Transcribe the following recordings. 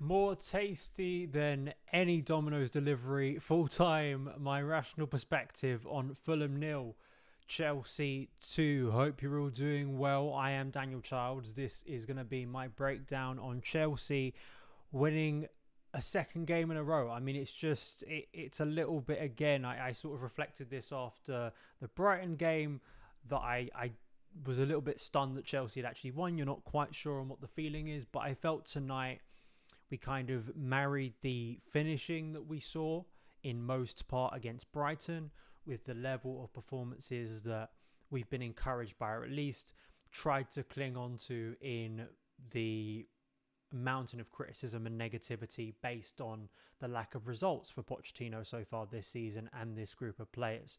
More tasty than any Domino's delivery, full-time, my rational perspective on Fulham 0, Chelsea 2. Hope you're all doing well. I am Daniel Childs. This is going to be my breakdown on Chelsea winning a second game in a row. I mean, it's a little bit, again, I sort of reflected this after the Brighton game, that I was a little bit stunned that Chelsea had actually won. You're not quite sure on what the feeling is, but I felt tonight we kind of married the finishing that we saw in most part against Brighton with the level of performances that we've been encouraged by, or at least tried to cling on to in the mountain of criticism and negativity based on the lack of results for Pochettino so far this season and this group of players.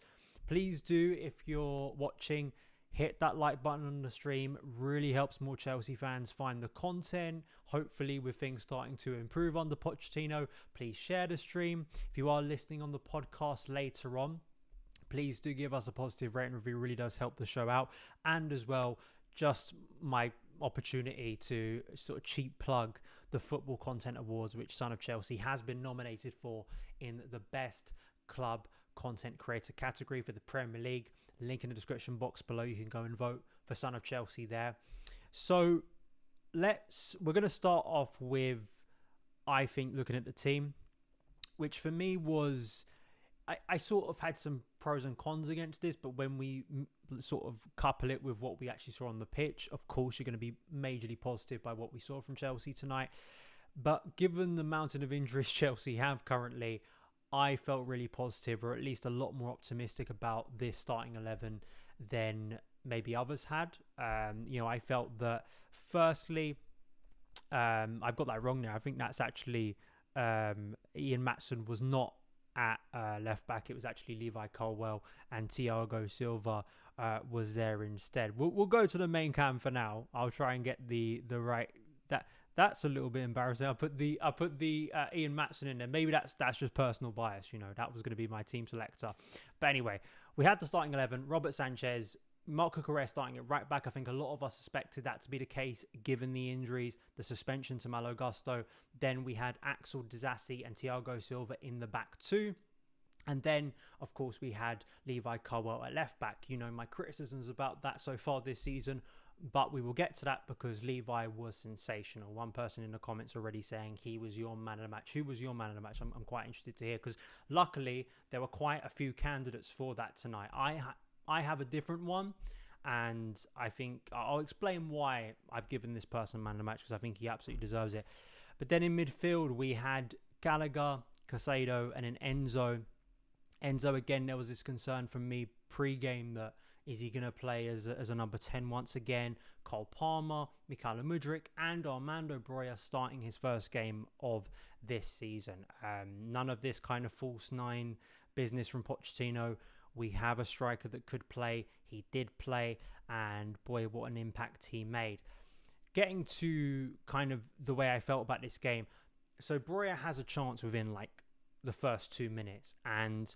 Please do, if you're watching, hit that like button on the stream. Really helps more Chelsea fans find the content. Hopefully, with things starting to improve under Pochettino, please share the stream. If you are listening on the podcast later on, please do give us a positive rating review. It really does help the show out. And as well, just my opportunity to sort of cheap plug the Football Content Awards, which Son of Chelsea has been nominated for in the Best Club content creator category for the Premier League. Link in the description box below. You can go and vote for Son of Chelsea there. So we're going to start off with, I think, looking at the team, which for me was, I sort of had some pros and cons against this, but when we sort of couple it with what we actually saw on the pitch, of course, you're going to be majorly positive by what we saw from Chelsea tonight. But given the mountain of injuries Chelsea have currently, I felt really positive, or at least a lot more optimistic about this starting 11 than maybe others had. I felt that, firstly, I've got that wrong there. I think that's actually Ian Maatsen was not at left back. It was actually Levi Colwill, and Thiago Silva was there instead. We'll go to the main cam for now. I'll try and get the right. That's a little bit embarrassing. I put the Ian Maatsen in there. Maybe that's just personal bias. That was going to be my team selector. But anyway, we had the starting 11. Robert Sanchez, Marc Cucurella starting at right back. I think a lot of us suspected that to be the case given the injuries, the suspension to Malo Gusto. Then we had Axel Disasi and Thiago Silva in the back two. And then, of course, we had Levi Colwill at left back. My criticisms about that so far this season, but we will get to that because Levi was sensational. One person in the comments already saying he was your man of the match. Who was your man of the match? I'm quite interested to hear, because luckily there were quite a few candidates for that tonight. I have a different one, and I think I'll explain why I've given this person man of the match, because I think he absolutely deserves it. But then in midfield, we had Gallagher, Caicedo, and then Enzo. Enzo, again, there was this concern from me pre-game that, is he going to play as a number 10 once again? Cole Palmer, Mykhailo Mudryk, and Armando Broja starting his first game of this season. None of this kind of false nine business from Pochettino. We have a striker that could play. He did play, and boy, what an impact he made. Getting to kind of the way I felt about this game. So Broja has a chance within the first 2 minutes, and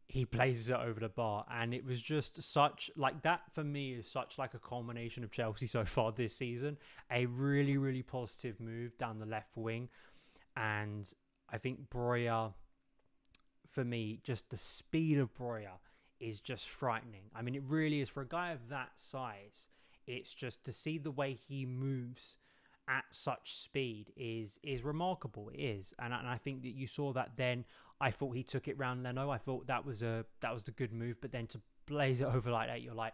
he places it over the bar, and it was just such that for me is such a culmination of Chelsea so far this season. A really, really positive move down the left wing, and I think Broja, for me, just the speed of Broja is just frightening. I mean, it really is. For a guy of that size, it's just to see the way he moves at such speed is remarkable. It is, and I think that you saw that. Then I thought he took it round Leno. I thought that was the good move. But then to blaze it over like that, you're like,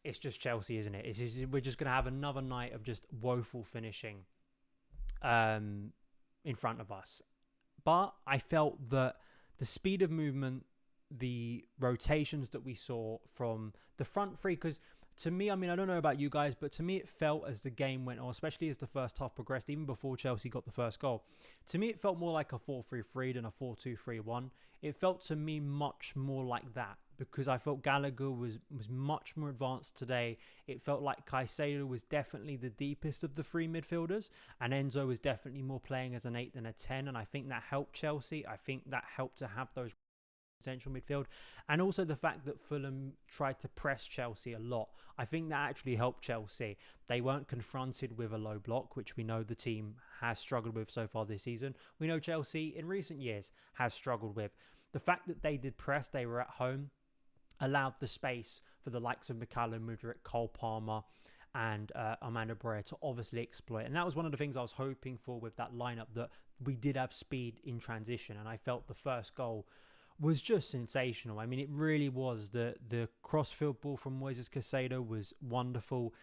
it's just Chelsea, isn't it? We're just gonna have another night of just woeful finishing in front of us. But I felt that the speed of movement, the rotations that we saw from the front three, because to me, I mean, I don't know about you guys, but to me it felt as the game went on, especially as the first half progressed, even before Chelsea got the first goal, to me it felt more like a 4-3-3 than a 4-2-3-1. It felt to me much more like that, because I felt Gallagher was much more advanced today. It felt like Caicedo was definitely the deepest of the three midfielders, and Enzo was definitely more playing as an 8 than a 10, and I think that helped Chelsea. I think that helped to have those central midfield, and also the fact that Fulham tried to press Chelsea a lot. I think that actually helped Chelsea. They weren't confronted with a low block, which we know the team has struggled with so far this season. We know Chelsea in recent years has struggled with. The fact that they did press, they were at home, allowed the space for the likes of Mykhailo Mudryk, Cole Palmer, and Armando Broja to obviously exploit. And that was one of the things I was hoping for with that lineup, that we did have speed in transition, and I felt the first goal was just sensational. I mean, it really was. The cross-field ball from Moises Caicedo was wonderful.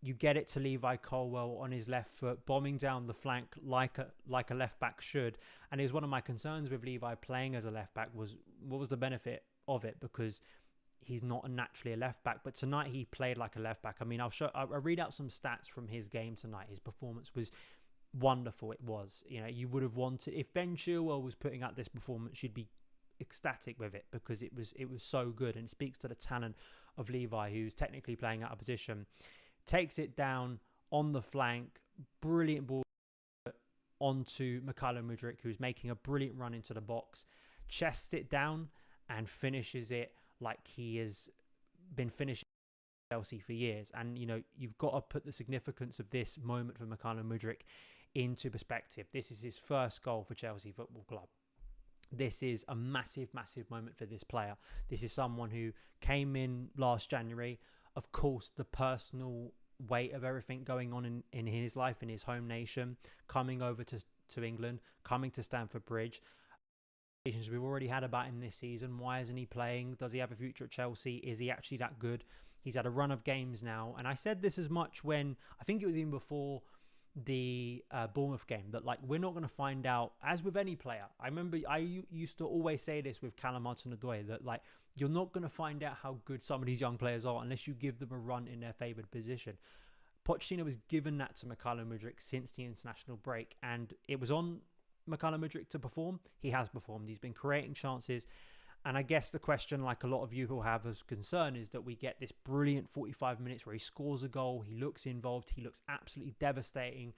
You get it to Levi Colwill on his left foot, bombing down the flank like a left-back should. And it was one of my concerns with Levi playing as a left-back was, what was the benefit of it? Because he's not naturally a left-back. But tonight he played like a left-back. I mean, I'll read out some stats from his game tonight. His performance was wonderful. It was. You would have wanted... If Ben Chilwell was putting out this performance, you'd be ecstatic with it, because it was so good, and it speaks to the talent of Levi, who's technically playing out of position. Takes it down on the flank, brilliant ball onto Mykhailo Mudryk, who's making a brilliant run into the box, chests it down and finishes it like he has been finishing Chelsea for years. And you've got to put the significance of this moment for Mykhailo Mudryk into perspective. This is his first goal for Chelsea Football Club. this is a massive, massive moment for this player. This is someone who came in last January. Of course, the personal weight of everything going on in his life, in his home nation, coming over to England, coming to Stamford Bridge. We've already had about him this season. Why isn't he playing? Does he have a future at Chelsea? Is he actually that good? He's had a run of games now. And I said this as much when, I think it was even before the Bournemouth game, that like we're not going to find out, as with any player. I remember I used to always say this with Callum Hudson-Odoi, that like you're not going to find out how good some of these young players are unless you give them a run in their favoured position. Pochettino has given that to Mykhailo Mudryk since the international break, and it was on Mykhailo Mudryk to perform. He has performed. He's been creating chances. And I guess the question, like a lot of you will have as concern, is that we get this brilliant 45 minutes where he scores a goal, he looks involved, he looks absolutely devastating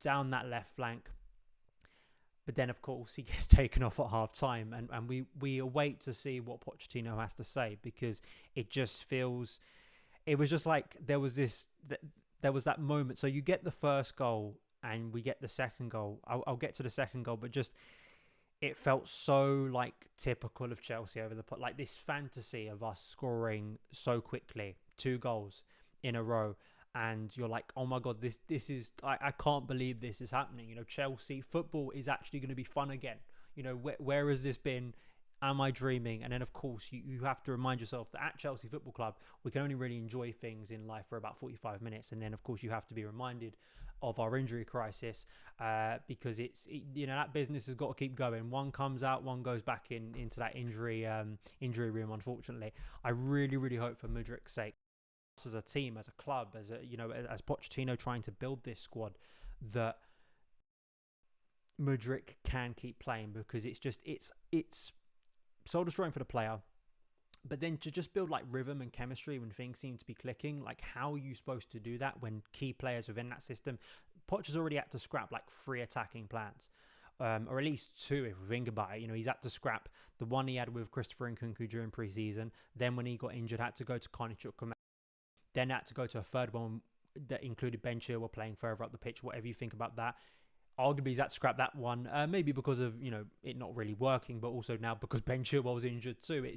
down that left flank. But then, of course, he gets taken off at half time, and we await to see what Pochettino has to say, because it just feels, it was just like there was that moment. So you get the first goal and we get the second goal. I'll get to the second goal, but just, it felt so like typical of Chelsea over the pot, like this fantasy of us scoring so quickly, 2 goals in a row, and you're like, oh my god, this is I can't believe this is happening. You know, Chelsea football is actually going to be fun again. You know, where has this been? Am I dreaming? And then, of course, you have to remind yourself that at Chelsea Football Club, we can only really enjoy things in life for about 45 minutes. And then, of course, you have to be reminded of our injury crisis, because that business has got to keep going. One comes out, one goes back into that injury room, unfortunately. I really, really hope for Mudryk's sake, as a team, as a club, as Pochettino trying to build this squad, that Mudryk can keep playing, because it's soul destroying for the player, but then to just build like rhythm and chemistry when things seem to be clicking, like how are you supposed to do that when key players within that system? Poch has already had to scrap like 3 attacking plans, or at least 2 if we think about it. You know, he's had to scrap the one he had with Christopher Nkunku during pre-season, then when he got injured had to go to Karnichuk, then had to go to a third one that included Ben Chilwell playing further up the pitch. Whatever you think about that, arguably he's had to scrap that one, maybe because of, it not really working, but also now because Ben Chilwell was injured too.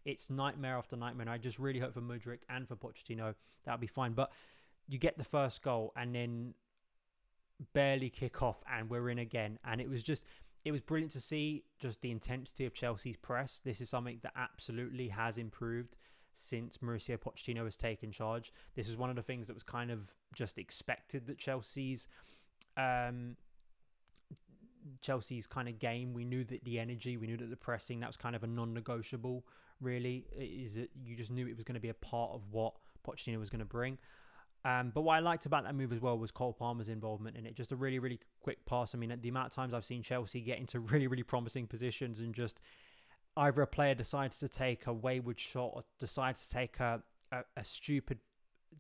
It's nightmare after nightmare, and I just really hope for Mudryk and for Pochettino that'll be fine. But you get the first goal and then barely kick off and we're in again, and it was brilliant to see just the intensity of Chelsea's press. This is something that absolutely has improved since Mauricio Pochettino has taken charge. This is one of the things that was kind of just expected, that Chelsea's kind of game. We knew that the energy, we knew that the pressing, that was kind of a non-negotiable, really. Is that you just knew it was going to be a part of what Pochettino was going to bring. But what I liked about that move as well was Cole Palmer's involvement in it. Just a really, really quick pass. I mean, the amount of times I've seen Chelsea get into really, really promising positions and just either a player decides to take a wayward shot or decides to take a stupid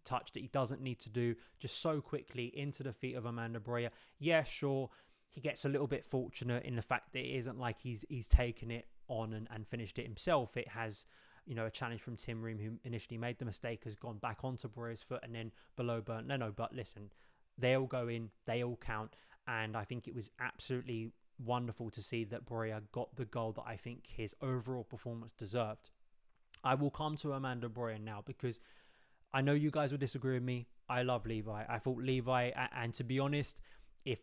touch that he doesn't need to do just so quickly into the feet of Armando Broja. Yeah, sure, he gets a little bit fortunate in the fact that it isn't like he's taken it on and finished it himself. It has, a challenge from Tim Ream, who initially made the mistake, has gone back onto Broja's foot and then below burnt. No, but listen, they all go in, they all count, and I think it was absolutely wonderful to see that Broja got the goal that I think his overall performance deserved. I will come to Armando Broja now, because I know you guys will disagree with me. I love Levi. I thought Levi, and to be honest, if,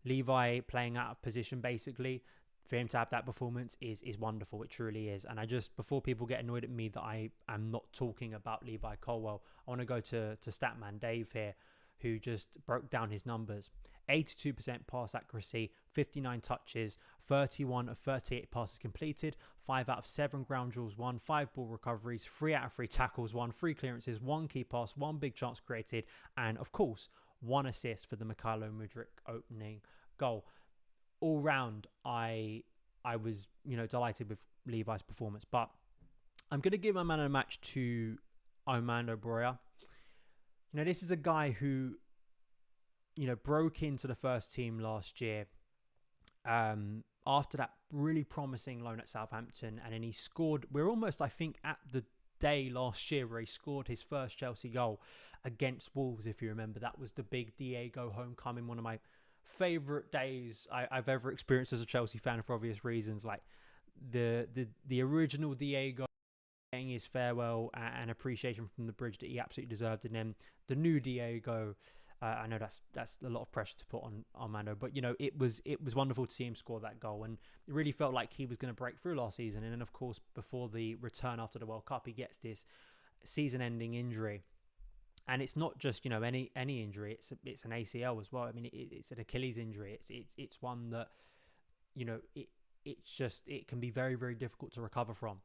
Levi playing out of position, basically, for him to have that performance is wonderful. It truly is. And before people get annoyed at me that I am not talking about Levi Colwell, I want to go to Statman Dave here, who just broke down his numbers. 82% pass accuracy, 59 touches, 31 of 38 passes completed, 5 out of 7 ground duels won, 5 ball recoveries, 3 out of 3 tackles won, 3 clearances, 1 key pass, 1 big chance created, and of course, 1 assist for the Mykhailo Mudryk opening goal. All round, I was, delighted with Levi's performance, but I'm going to give my man of the match to Armando Broja. This is a guy who, broke into the first team last year after that really promising loan at Southampton, and then he scored. We're almost, I think, at the day last year where he scored his first Chelsea goal against Wolves, if you remember. That was the big Diego homecoming, one of my favourite days I've ever experienced as a Chelsea fan for obvious reasons. Like the original Diego getting his farewell and appreciation from the bridge that he absolutely deserved, and then the new Diego. I know that's a lot of pressure to put on Armando, but it was wonderful to see him score that goal, and it really felt like he was going to break through last season. And then, of course, before the return after the World Cup, he gets this season-ending injury, and it's not just any injury. It's an ACL as well. I mean, it's an Achilles injury. It's one that it can be very, very difficult to recover from.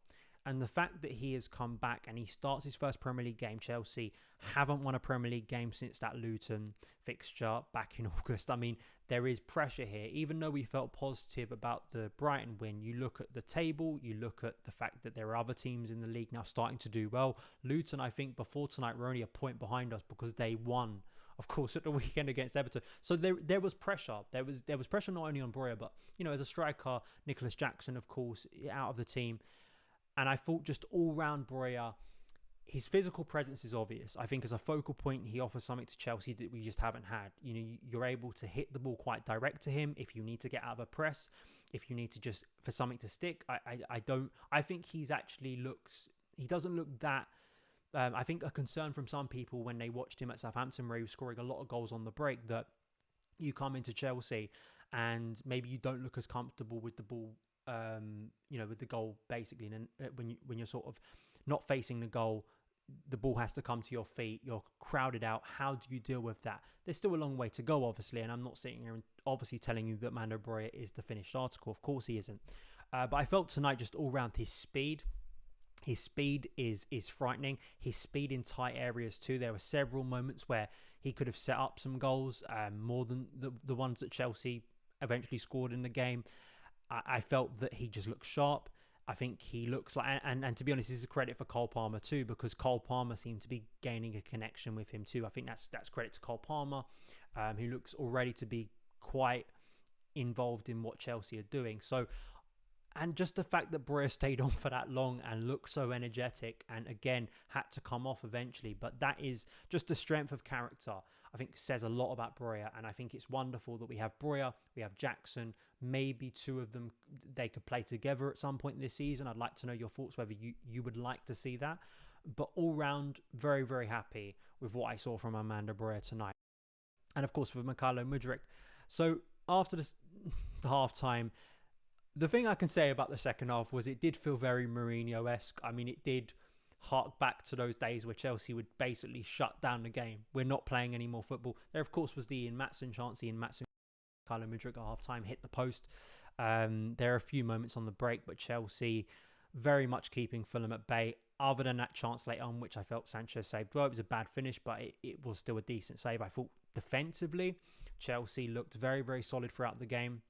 And the fact that he has come back and he starts his first Premier League game, Chelsea haven't won a Premier League game since that Luton fixture back in August. I mean, there is pressure here. Even though we felt positive about the Brighton win, you look at the table, you look at the fact that there are other teams in the league now starting to do well. Luton, I think, before tonight were only a point behind us because they won, of course, at the weekend against Everton. So there was pressure. There was pressure not only on Broja, but, as a striker, Nicholas Jackson, of course, out of the team. And I thought just all round Broja, his physical presence is obvious. I think as a focal point, he offers something to Chelsea that we just haven't had. You're able to hit the ball quite direct to him if you need to get out of a press, if you need to just for something to stick. I think he doesn't look that. I think a concern from some people when they watched him at Southampton, where he was scoring a lot of goals on the break, that you come into Chelsea and maybe you don't look as comfortable with the ball. With the goal basically, and then when you're sort of not facing the goal, the ball has to come to your feet. You're crowded out. How do you deal with that? There's still a long way to go, obviously, and I'm not sitting here and obviously telling you that Armando Broja is the finished article. Of course, he isn't. But I felt tonight just all round his speed. His speed is frightening. His speed in tight areas too. There were several moments where he could have set up some goals, more than the ones that Chelsea eventually scored in the game. I felt that he just looked sharp. I think he looks like, and to be honest, this is a credit for Cole Palmer too, because Cole Palmer seemed to be gaining a connection with him too. I think that's credit to Cole Palmer, who looks already to be quite involved in what Chelsea are doing. So, and just the fact that Broja stayed on for that long and looked so energetic, and again had to come off eventually, but that is just the strength of character. I think says a lot about Broja, and I think it's wonderful that we have Broja, we have Jackson, maybe two of them, they could play together at some point this season. I'd like to know your thoughts, whether you would like to see that. But all round, very, very happy with what I saw from Armando Broja tonight. And of course, with Mudryk. So after the half-time, the thing I can say about the second half was it did feel very Mourinho-esque. I mean, it did hark back to those days where Chelsea would basically shut down the game. We're not playing any more football. There, of course, was the Ian Maatsen chance. Ian Maatsen, Mudryk at half-time hit the post. There are a few moments on the break, but Chelsea very much keeping Fulham at bay. Other than that chance late on, which I felt Sanchez saved well. It was a bad finish, but it was still a decent save. I thought defensively, Chelsea looked very, very solid throughout the game.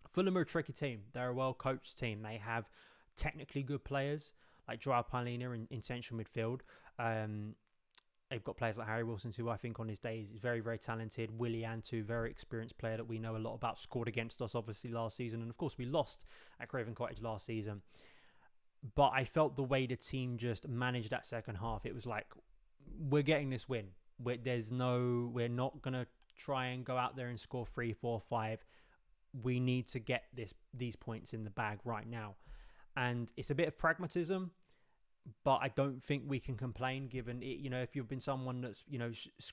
Fulham are a tricky team. They're a well-coached team. They have technically good players like Joao Paulina in central midfield. They've got players like Harry Wilson, who I think on his days is very, very talented. Willie Antu, very experienced player that we know a lot about, scored against us obviously last season. And of course, we lost at Craven Cottage last season. But I felt the way the team just managed that second half, it was like, we're getting this win. We're not going to try and go out there and score 3, 4, 5. We need to get these points in the bag right now. And it's a bit of pragmatism, but I don't think we can complain given it, if you've been someone that's,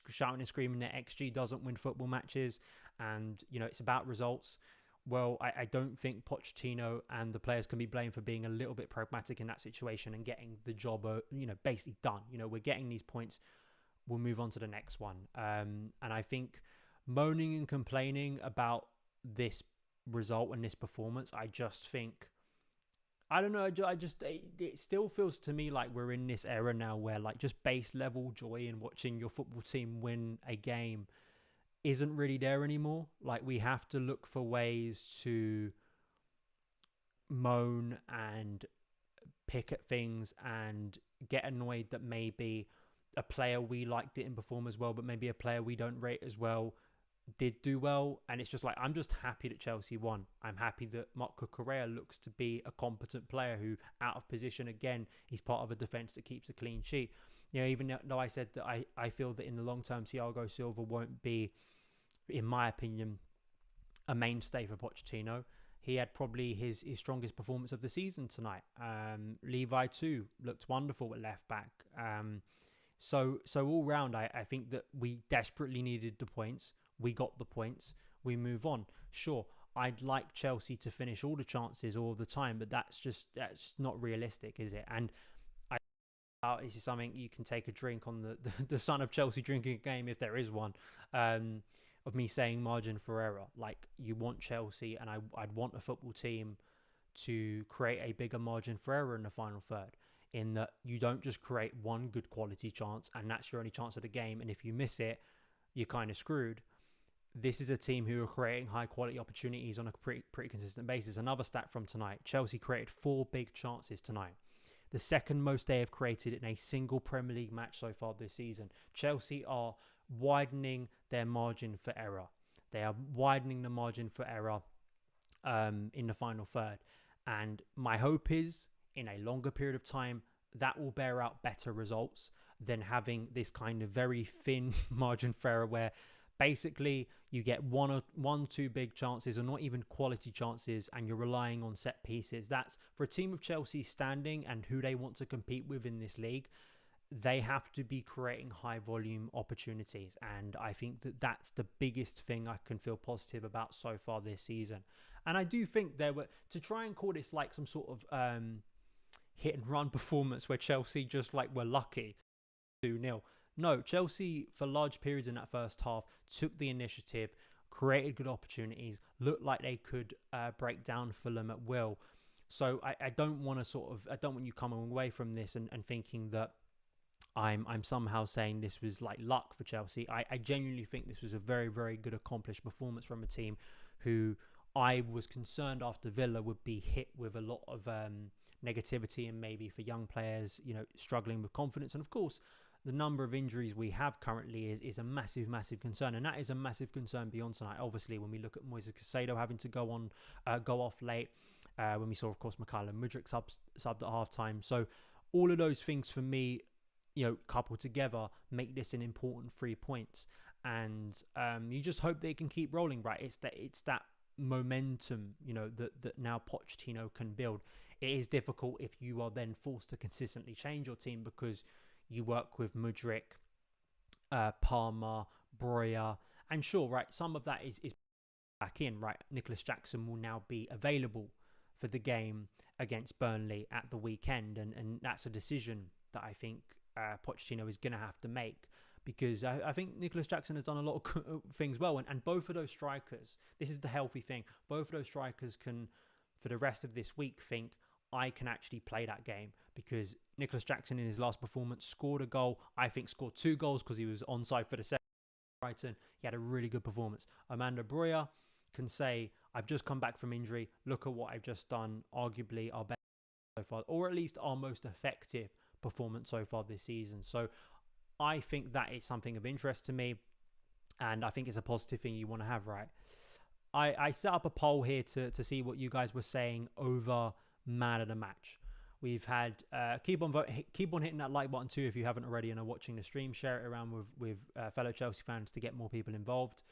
shouting and screaming that XG doesn't win football matches and, it's about results. Well, I don't think Pochettino and the players can be blamed for being a little bit pragmatic in that situation and getting the job, basically done. We're getting these points. We'll move on to the next one. And I think moaning and complaining about this result and this performance, I just think, I don't know, it still feels to me like we're in this era now where like just base level joy in watching your football team win a game isn't really there anymore. Like we have to look for ways to moan and pick at things and get annoyed that maybe a player we liked didn't perform as well, but maybe a player we don't rate as well did do well. And it's just like, I'm just happy that Chelsea won. I'm happy that Marco Correa looks to be a competent player who, out of position again, he's part of a defence that keeps a clean sheet. Even though I said that I feel that in the long term Thiago Silva won't be, in my opinion, a mainstay for Pochettino. He had probably his strongest performance of the season tonight. Levi too looked wonderful at left back. So all round, I think that we desperately needed the points. We got the points. We move on. Sure, I'd like Chelsea to finish all the chances all the time, but that's not realistic, is it? And this is something you can take a drink on the son of Chelsea drinking game, if there is one, of me saying margin for error. Like, you want Chelsea, and I'd want a football team to create a bigger margin for error in the final third, in that you don't just create one good quality chance and that's your only chance of the game, and if you miss it, you're kind of screwed. This is a team who are creating high quality opportunities on a pretty consistent basis. Another stat from tonight: Chelsea created 4 big chances tonight, the second most they have created in a single Premier League match so far this season. Chelsea are widening their margin for error. They are widening the margin for error in the final third. And my hope is, in a longer period of time, that will bear out better results than having this kind of very thin margin for error where basically you get one, 2 big chances, or not even quality chances, and you're relying on set pieces. That's, for a team of Chelsea standing and who they want to compete with in this league, they have to be creating high volume opportunities. And I think that that's the biggest thing I can feel positive about so far this season. And I do think to try and call this like some sort of hit and run performance where Chelsea just like were lucky 2-0. No, Chelsea for large periods in that first half took the initiative, created good opportunities, looked like they could break down Fulham at will. So I don't want you coming away from this and thinking that I'm somehow saying this was like luck for Chelsea. I genuinely think this was a very, very good accomplished performance from a team who I was concerned after Villa would be hit with a lot of negativity, and maybe for young players, struggling with confidence. And of course, the number of injuries we have currently is a massive, massive concern. And that is a massive concern beyond tonight. Obviously, when we look at Moises Caicedo having to go off late, when we saw, of course, Mudryk subbed at half-time. So all of those things for me, coupled together, make this an important 3 points. And you just hope they can keep rolling, right? It's that momentum, that now Pochettino can build. It is difficult if you are then forced to consistently change your team, because you work with Mudryk, Palmer, Broja, and sure, right, some of that is back in, right? Nicholas Jackson will now be available for the game against Burnley at the weekend, and that's a decision that I think Pochettino is going to have to make, because I think Nicholas Jackson has done a lot of things well, and both of those strikers, this is the healthy thing, both of those strikers can, for the rest of this week, think, I can actually play that game, because Nicholas Jackson in his last performance scored a goal. I think scored 2 goals because he was onside for the second. Brighton. He had a really good performance. Armando Broja can say, I've just come back from injury. Look at what I've just done. Arguably our best so far, or at least our most effective performance so far this season. So I think that is something of interest to me, and I think it's a positive thing you want to have, right? I set up a poll here to see what you guys were saying over man of the match. We've had keep on hitting that like button too if you haven't already and are watching the stream. Share it around with fellow Chelsea fans to get more people involved.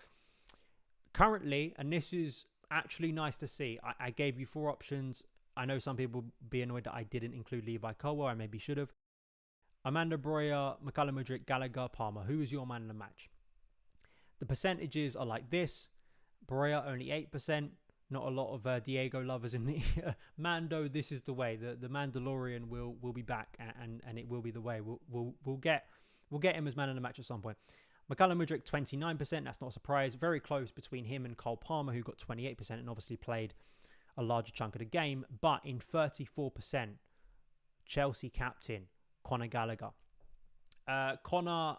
Currently, and this is actually nice to see, I gave you 4 options. I know some people will be annoyed that I didn't include Levi Colwell. I maybe should have. Armando Broja, Mudryk, Gallagher, Palmer. Who is your man of the match? The percentages are like this. Broja only 8%. Not a lot of Diego lovers in the Mando. This is the way. The Mandalorian will be back, and it will be the way. We'll get him as man of the match at some point. Mudryk 29%. That's not a surprise. Very close between him and Cole Palmer, who got 28% and obviously played a larger chunk of the game. But in 34%, Chelsea captain Conor Gallagher. Conor,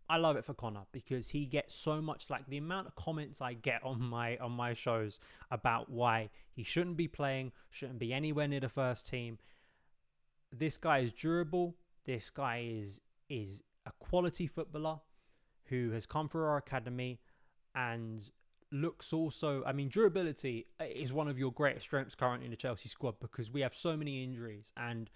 I love it for Conor because he gets so much, like the amount of comments I get on my shows about why he shouldn't be playing, shouldn't be anywhere near the first team. This guy is durable. This guy is a quality footballer who has come through our academy and looks also, I mean, durability is one of your greatest strengths currently in the Chelsea squad because we have so many injuries, and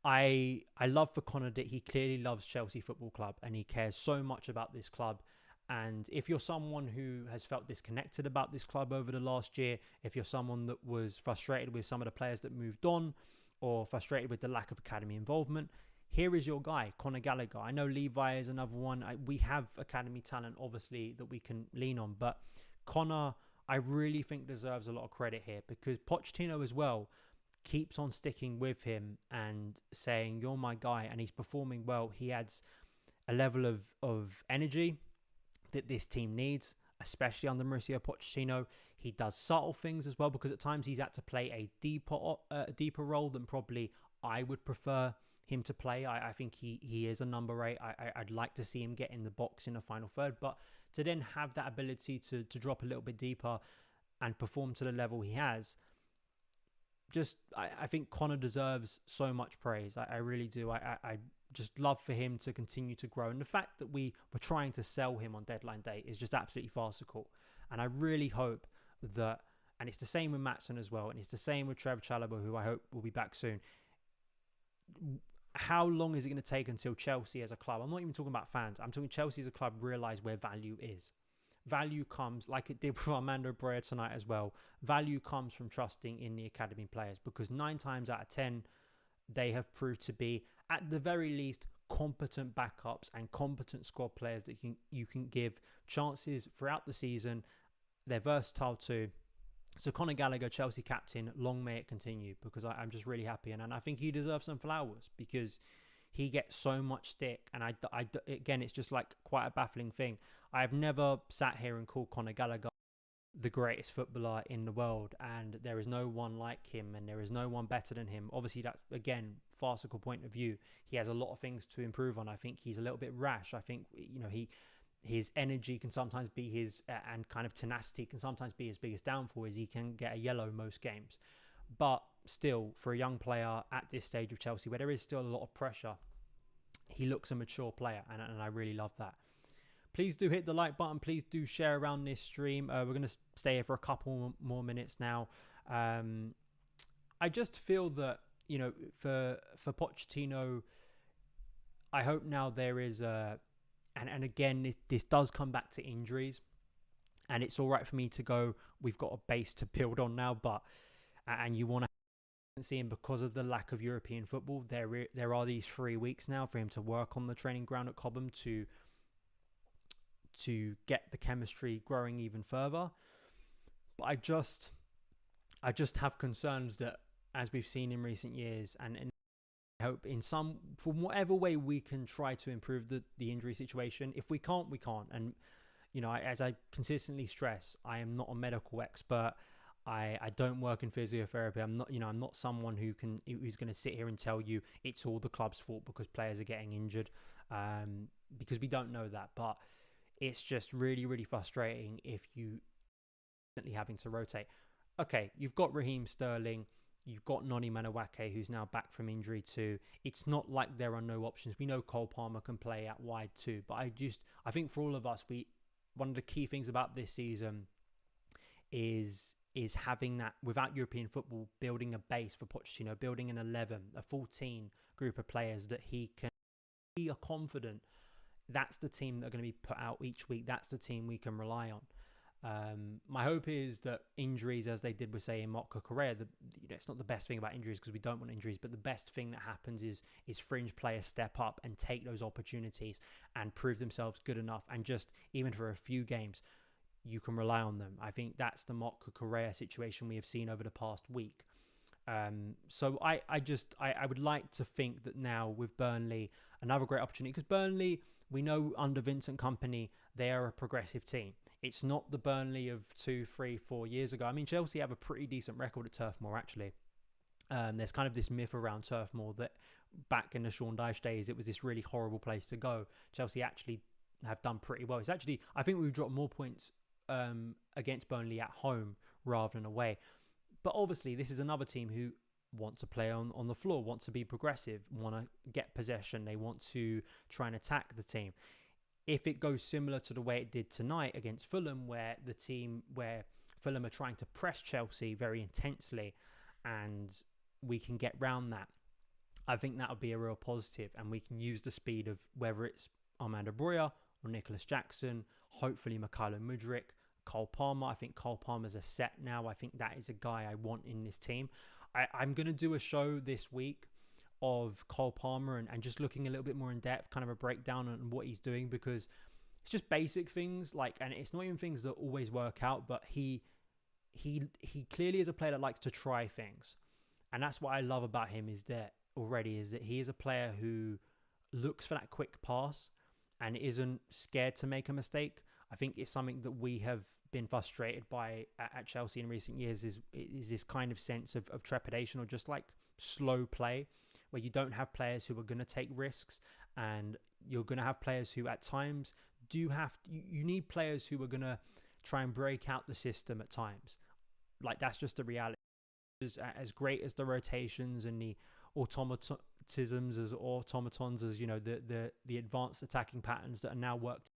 I love for Conor that he clearly loves Chelsea Football Club and he cares so much about this club, And if you're someone who has felt disconnected about this club over the last year, if you're someone that was frustrated with some of the players that moved on or frustrated with the lack of academy involvement, here is your guy, Conor Gallagher. I know Levi is another one. We have academy talent, obviously, that we can lean on. But Conor, I really think deserves a lot of credit here because Pochettino as well keeps on sticking with him and saying, you're my guy. And he's performing well. He adds a level of energy that this team needs, especially under Mauricio Pochettino. He does subtle things as well because at times he's had to play a deeper role than probably I would prefer him to play. I think he is a number 8. I'd like to see him get in the box in the final third, but to then have that ability to drop a little bit deeper and perform to the level he has, I think Conor deserves so much praise. I really do. I just love for him to continue to grow. And the fact that we were trying to sell him on deadline day is just absolutely farcical. And I really hope that, and it's the same with Maatsen as well, and it's the same with Trev Chalobah, who I hope will be back soon. How long is it going to take until Chelsea as a club, I'm not even talking about fans, I'm talking Chelsea as a club, realise where value is? Value comes, like it did with Armando Broja tonight as well, value comes from trusting in the academy players, because 9 times out of 10, they have proved to be, at the very least, competent backups and competent squad players that you can give chances throughout the season. They're versatile too. So Conor Gallagher, Chelsea captain, long may it continue, because I'm just really happy. And I think he deserves some flowers because he gets so much stick. And again, it's just like quite a baffling thing. I've never sat here and called Conor Gallagher the greatest footballer in the world, and there is no one like him and there is no one better than him. Obviously, that's, again, farcical point of view. He has a lot of things to improve on. I think he's a little bit rash. I think, his energy can sometimes be his, and kind of tenacity can sometimes be his biggest downfall, is he can get a yellow most games. But still, for a young player at this stage of Chelsea, where there is still a lot of pressure, he looks a mature player, and I really love that. Please do hit the like button. Please do share around this stream. We're going to stay here for a couple more minutes now. I just feel that, for Pochettino, I hope now there is a... And again, this does come back to injuries. And it's all right for me to go, we've got a base to build on now. And you want to see him, because of the lack of European football, there are these 3 weeks now for him to work on the training ground at Cobham to get the chemistry growing even further. But I just have concerns that, as we've seen in recent years, and I hope from whatever way we can try to improve the injury situation. If we can't, we can't. And, as I consistently stress, I am not a medical expert. I don't work in physiotherapy. I'm not someone who's going to sit here and tell you it's all the club's fault because players are getting injured, because we don't know that. But it's just really, really frustrating if you constantly having to rotate. Okay, you've got Raheem Sterling, you've got Noni Madueke, who's now back from injury too. It's not like there are no options. We know Cole Palmer can play out wide too, but I think for all of us, one of the key things about this season is having that, without European football, building a base for Pochettino, building an 11, a 14 group of players that he can be confident. That's the team that are going to be put out each week. That's the team we can rely on. My hope is that injuries, as they did with, say, in Motka Correa, it's not the best thing about injuries because we don't want injuries, but the best thing that happens is fringe players step up and take those opportunities and prove themselves good enough. And just even for a few games, you can rely on them. I think that's the Motka Correa situation we have seen over the past week. So I would like to think that now with Burnley, another great opportunity, because Burnley, we know under Vincent Kompany, they are a progressive team. It's not the Burnley of 2, 3, 4 years ago. I mean, Chelsea have a pretty decent record at Turf Moor, actually. There's kind of this myth around Turf Moor that back in the Sean Dyche days, it was this really horrible place to go. Chelsea actually have done pretty well. It's actually, I think we've dropped more points against Burnley at home rather than away. But obviously, this is another team who want to play on the floor, want to be progressive, want to get possession. They want to try and attack the team. If it goes similar to the way it did tonight against Fulham, where Fulham are trying to press Chelsea very intensely and we can get round that, I think that would be a real positive, and we can use the speed of whether it's Armando Broja or Nicholas Jackson, hopefully Mykhailo Mudryk, Cole Palmer. I think Cole Palmer's a set now. I think that is a guy I want in this team. I'm going to do a show this week of Cole Palmer and just looking a little bit more in depth, kind of a breakdown on what he's doing, because it's just basic things and it's not even things that always work out, but he clearly is a player that likes to try things. And that's what I love about him is that he is a player who looks for that quick pass and isn't scared to make a mistake. I think it's something that we have been frustrated by at Chelsea in recent years is this kind of sense of trepidation or just like slow play, where you don't have players who are going to take risks, and you're going to have players who at times you need players who are going to try and break out the system at times. Like, that's just the reality. As great as the rotations and the automatons as you know, the advanced attacking patterns that are now worked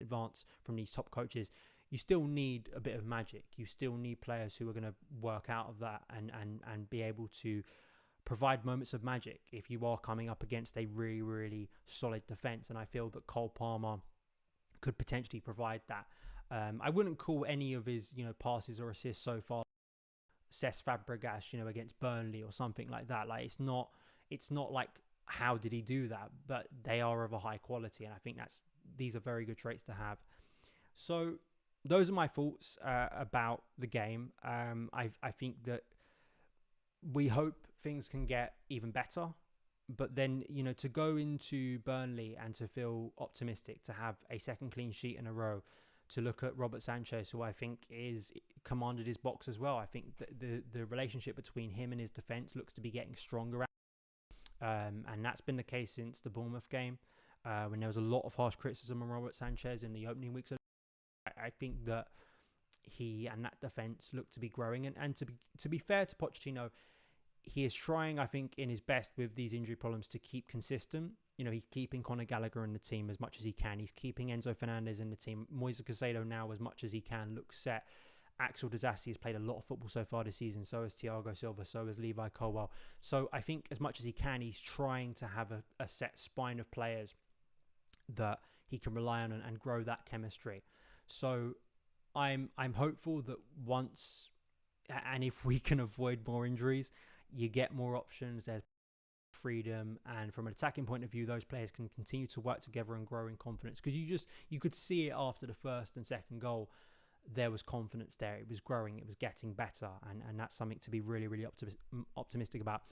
advance from these top coaches, you still need a bit of magic. You still need players who are going to work out of that and be able to provide moments of magic if you are coming up against a really, really solid defense. And I feel that Cole Palmer could potentially provide that. I wouldn't call any of his, passes or assists so far Cesc Fabregas, against Burnley or something like that. Like, it's not like, how did he do that? But they are of a high quality, and I think these are very good traits to have. So those are my thoughts about the game. I think that we hope things can get even better, but then, to go into Burnley and to feel optimistic, to have a second clean sheet in a row, to look at Robert Sanchez, who I think is commanded his box as well. I think the relationship between him and his defence looks to be getting stronger. And that's been the case since the Bournemouth game, when there was a lot of harsh criticism on Robert Sanchez in the opening weeks. I think that he and that defence look to be growing. And to be fair to Pochettino, he is trying, I think, in his best with these injury problems to keep consistent. He's keeping Conor Gallagher in the team as much as he can. He's keeping Enzo Fernandez in the team. Moise Caicedo now, as much as he can, looks set. Axel Disasi has played a lot of football so far this season. So has Thiago Silva. So has Levi Colwill. So I think as much as he can, he's trying to have a set spine of players that he can rely on and grow that chemistry. So I'm hopeful that once, and if we can avoid more injuries, you get more options. There's freedom, and from an attacking point of view, those players can continue to work together and grow in confidence, because you could see it after the first and second goal. There was confidence there. It was growing. It was getting better, and that's something to be really, really optimistic about.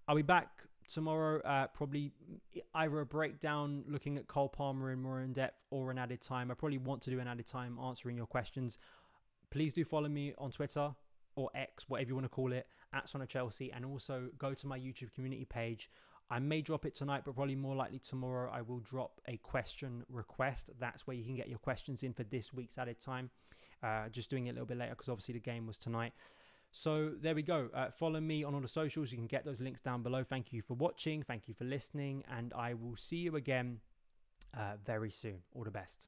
I'll be back tomorrow, probably either a breakdown looking at Cole Palmer in more in depth, or an added time. I probably want to do an added time answering your questions. Please do follow me on Twitter or X, whatever you want to call it, at SonOfChelsea, and also go to my YouTube community page. I may drop it tonight, but probably more likely tomorrow I will drop a question request. That's where you can get your questions in for this week's added time. Just doing it a little bit later because obviously the game was tonight. So there we go. Follow me on all the socials. You can get those links down below. Thank you for watching. Thank you for listening. And I will see you again very soon. All the best.